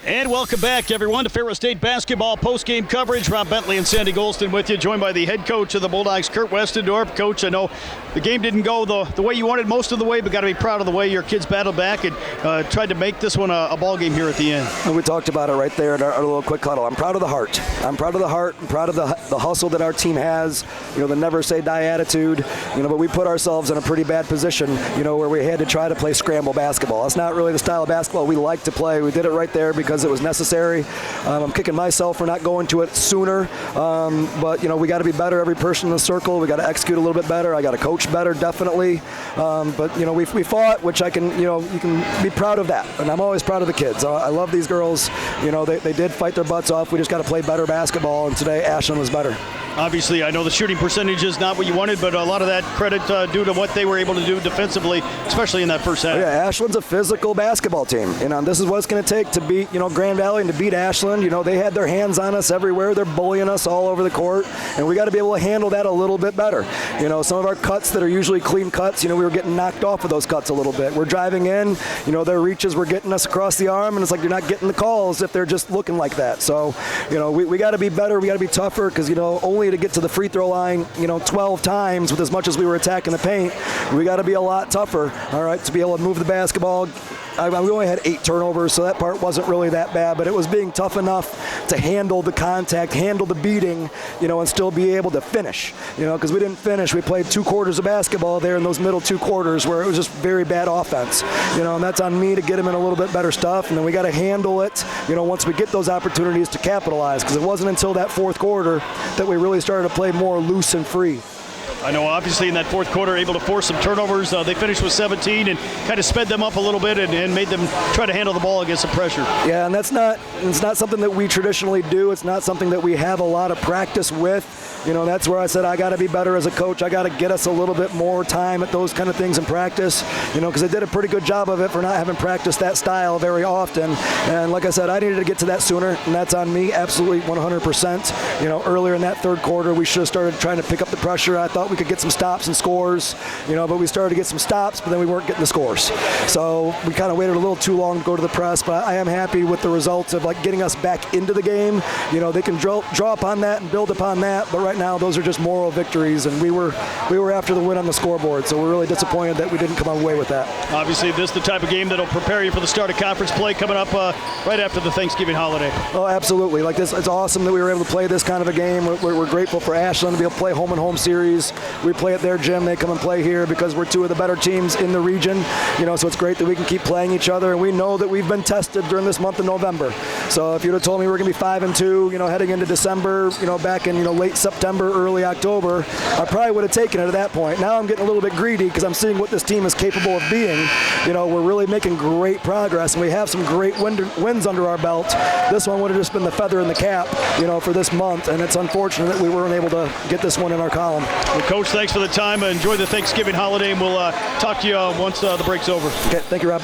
And welcome back, everyone, to Ferris State basketball post-game coverage. Rob Bentley and Sandy Golston with you, joined by the head coach of the Bulldogs, Kurt Westendorp. Coach, I know the game didn't go the way you wanted most of the way, but got to be proud of the way your kids battled back and tried to make this one a ball game here at the end. And we talked about it right there in our little quick huddle. I'm proud of the heart. I'm proud of the heart. I'm proud of the hustle that our team has. The never say die attitude. But we put ourselves in a pretty bad position. Where we had to try to play scramble basketball. That's not really the style of basketball we like to play. We did it right there because it was necessary. I'm kicking myself for not going to it sooner. But we got to be better. Every person in the circle. We got to execute a little bit better. I got to coach better, definitely. But we fought, which I can you can be proud of that. And I'm always proud of the kids. I love these girls. They did fight their butts off. We just got to play better basketball. And today, Ashland was better. Obviously, I know the shooting percentage is not what you wanted, but a lot of that credit due to what they were able to do defensively, especially in that first half. Yeah, Ashland's a physical basketball team. This is what it's going to take to beat, Grand Valley and to beat Ashland. They had their hands on us everywhere. They're bullying us all over the court, and we got to be able to handle that a little bit better. Some of our cuts that are usually clean cuts, we were getting knocked off of those cuts a little bit. We're driving in, their reaches were getting us across the arm, and it's like you're not getting the calls if they're just looking like that. So, we got to be better. We got to be tougher because, only to get to the free throw line, 12 times with as much as we were attacking the paint, we got to be a lot tougher, all right, to be able to move the basketball. We only had 8 turnovers, so that part wasn't really that bad, but it was being tough enough to handle the contact, handle the beating, and still be able to finish, because we didn't finish. We played 2 quarters of basketball there in those middle 2 quarters where it was just very bad offense, and that's on me to get them in a little bit better stuff, and then we got to handle it, once we get those opportunities to capitalize, because it wasn't until that 4th quarter that we really started to play more loose and free. I know, obviously, in that 4th quarter, able to force some turnovers. They finished with 17 and kind of sped them up a little bit and made them try to handle the ball against the pressure. Yeah, and it's not something that we traditionally do. It's not something that we have a lot of practice with. That's where I said I got to be better as a coach. I got to get us a little bit more time at those kind of things in practice, because they did a pretty good job of it for not having practiced that style very often. And like I said, I needed to get to that sooner, and that's on me, absolutely 100%. Earlier in that 3rd quarter, we should have started trying to pick up the pressure. I thought we could get some stops and scores, but we started to get some stops, but then we weren't getting the scores. So we kind of waited a little too long to go to the press, but I am happy with the results of getting us back into the game. They can draw upon that and build upon that, but right now those are just moral victories, and we were after the win on the scoreboard, so we're really disappointed that we didn't come away with that. Obviously, this is the type of game that'll prepare you for the start of conference play coming up right after the Thanksgiving holiday. Oh, absolutely. It's awesome that we were able to play this kind of a game. We're grateful for Ashland to be able to play home and home series. We play at their gym. They come and play here because we're 2 of the better teams in the region. So it's great that we can keep playing each other, and we know that we've been tested during this month of November. So if you'd have told me we're going to be 5-2, heading into December, back in late September, early October, I probably would have taken it at that point. Now I'm getting a little bit greedy because I'm seeing what this team is capable of being. We're really making great progress, and we have some great wins under our belt. This one would have just been the feather in the cap, for this month, and it's unfortunate that we weren't able to get this one in our column. Well, Coach, thanks for the time. Enjoy the Thanksgiving holiday, and we'll talk to you once the break's over. Okay, thank you, Rob.